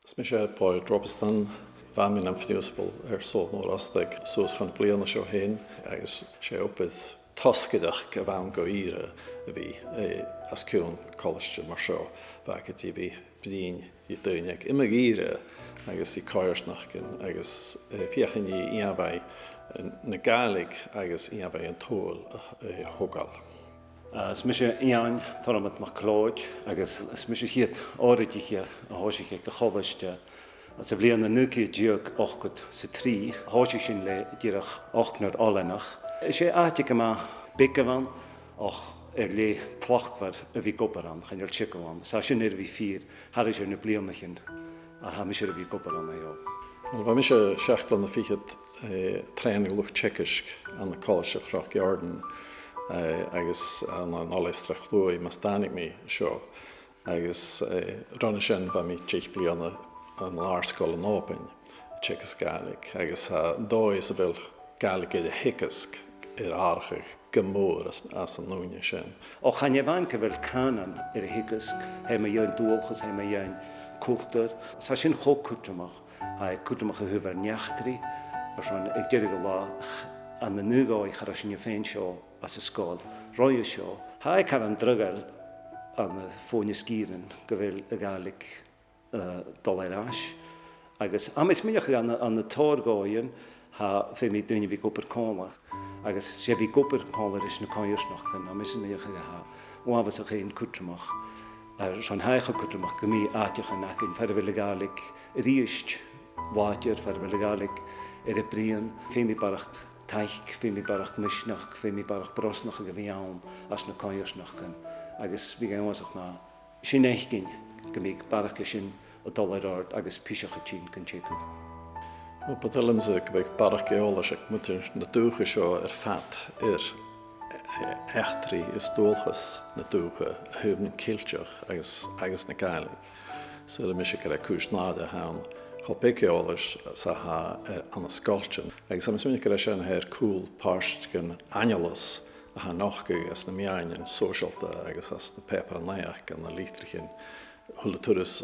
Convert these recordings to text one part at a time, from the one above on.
Smisha Boyd Robasdan Vamin am fiúsbal sól mór astig soos gan bliana seo hén agus sé opid toscadach go bhain go íre a bhí as cún college mar seo bhagad i bhí bdín i dúineag imime íre agus i cáirsnachcin agus fiochan í iabhaid na Gàidhlig agus iabhaid an tóil thugáil. Smisha Iain Thormoid MacLeòid agus smisha hiad áirithe a háisiche go choláiste as a bblion na nuci diog 8 sa 3 háisiigh sin le díreach 8 oileanaich. Sé áite go má bicamhan ach le tlachhar a bhí goparan chaneal siicáin. Sa sin bhí 4 thar is na blianachin a ha mis a bhí goparan é. Well, bha mis a seachlan na fiad tréning lucht tsekisk an na college of Jordan. Agus an oileanaich luai mas danig mi seo agus ranne sin bha mi teich bliana an árscoil an ópain Checkas Gàidhlig agus dóis a bhfuil Gàidhlig a hicasc archaich gomór as an núine sin. O channe bhain go bhfuil canan a hicasc he ma dhéan dúlchas he ma dhéan cúltar sa sin chócútamach ha cútamach a thuhar neachtarí ar sin ag deireadh go lá an na nugáid chara sin féin seo as a scáil roiú seo. Ha ag an drugail an na fóine scíran go bhfuil a Gàidhlig dul eis. Agus am is miniach an na tóirgáin ha fé mí duine bhí gopur cónach agus sé bhí gopur cónach is na cáirsnachtain am is miniach ha uafas a chéin cútramach san haicha cútramach go mí áiteach an acin fer bhfuil a Gàidhlig ríist láitir fer bhfuil a Gàidhlig a bríon fé mí barach taich, fé mí barach misnach, fé mí barach brosnach a go bhí ann as na cáirsnachtain agus bhí gaimasach na sin éithcin go mí barach sin o dólar agus píiseach a tín can tséú. Well, badillimse go bheith barach eolalas ag mutir na dúcha seo fat eachtarí is dúlchas na dúcha a thuimh na cilteach agus na Gàidhlig. Sila mis go raibh cúsnáda hán chopéic eolalas sa ha an na scoiltin. Agus am sminic go raibh sin ar cúil páist gan angelas a ha nachgu as na miainin sóisialta agus as na pepar an naiach gan na lítrichin Hula turas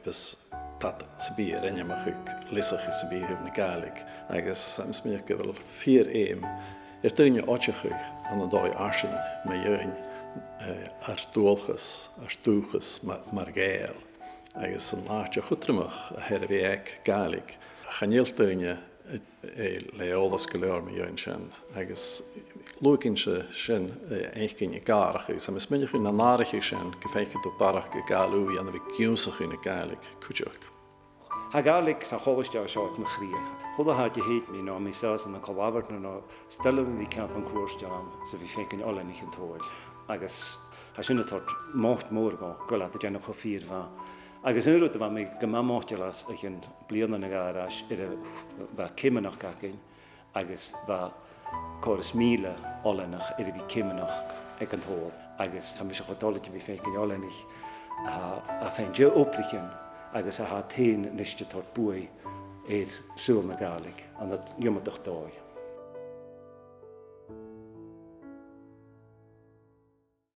vis tat sabí rinneamach lisach sabí húb na Gàidhlig agus smíach go bhfuil 4 éim duine áiteach an an dóid arsin me dhéin ar dúlchas, ar dúchas mar géal agus an áte chutramach a heir a bhí ag Gàidhlig chanéal duine le ólas go leor me dhéin sin agus Lúcinn sin éithcinn i gárach agus am is miniach na náiriche sin go féice do barach go gáilúí an a bhí giúsach na Gàidhlig cúteach. Ha Gàidhlig sa cholaiste seo na chríe. Chula ha de héit mí ná mí sás an cholábhart na stelum bhí ceap an cuairsteán sa bhí fécinn oileanaich an tóil. Agus ha sinna tart mácht mór go le a déanach chu 4 bha. Agus unrút a bha mé go mátelas ag an bliana na gárás bha cimanach gacinn agus bha choras míle oileanach bhí cimanach ag an tóil. Agus tá mis a chodálaite bhí fécinn oileanaich a féin dé opricin agus a ha taon niste tart buai súil na Gàidhlig an dat jommadach dói.